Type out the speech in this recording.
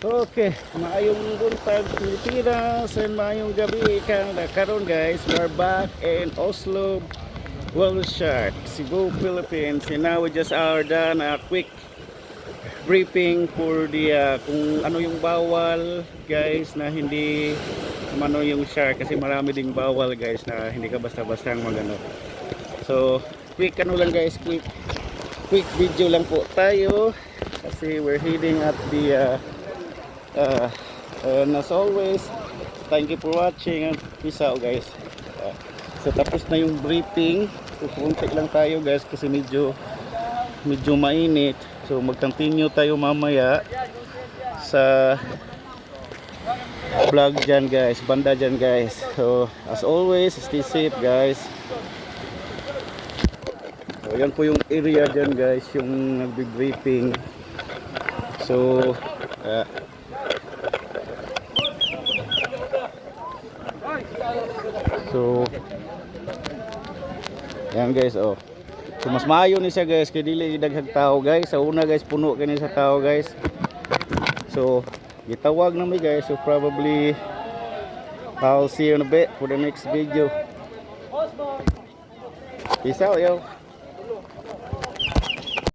Okay, maayong buntag Pilipinas and maayong gabi kang karon guys. We're back in Oslob, World Shark, Cebu, Philippines. And now we just are done a quick briefing for the kung ano yung bawal guys na hindi ano yung shark, kasi marami ding bawal guys na hindi ka basta-basta magano. So quick ano lang guys, quick video lang po tayo kasi we're heading at the and as always, thank you for watching and peace out guys. So tapos na yung briefing, pupunti lang tayo guys kasi medyo mainit. So mag-continue tayo mamaya sa vlog dyan guys, banda dyan guys. So as always, stay safe guys. So yan po yung area dyan guys, yung nagbi-briefing. So so yan guys, oh. So mas maayo ni siya guys kay dili daghang tao guys. Sa una guys puno kani sa tao guys. So gitawag na mi guys. So probably I'll see you in a bit for the next video. Peace out yo.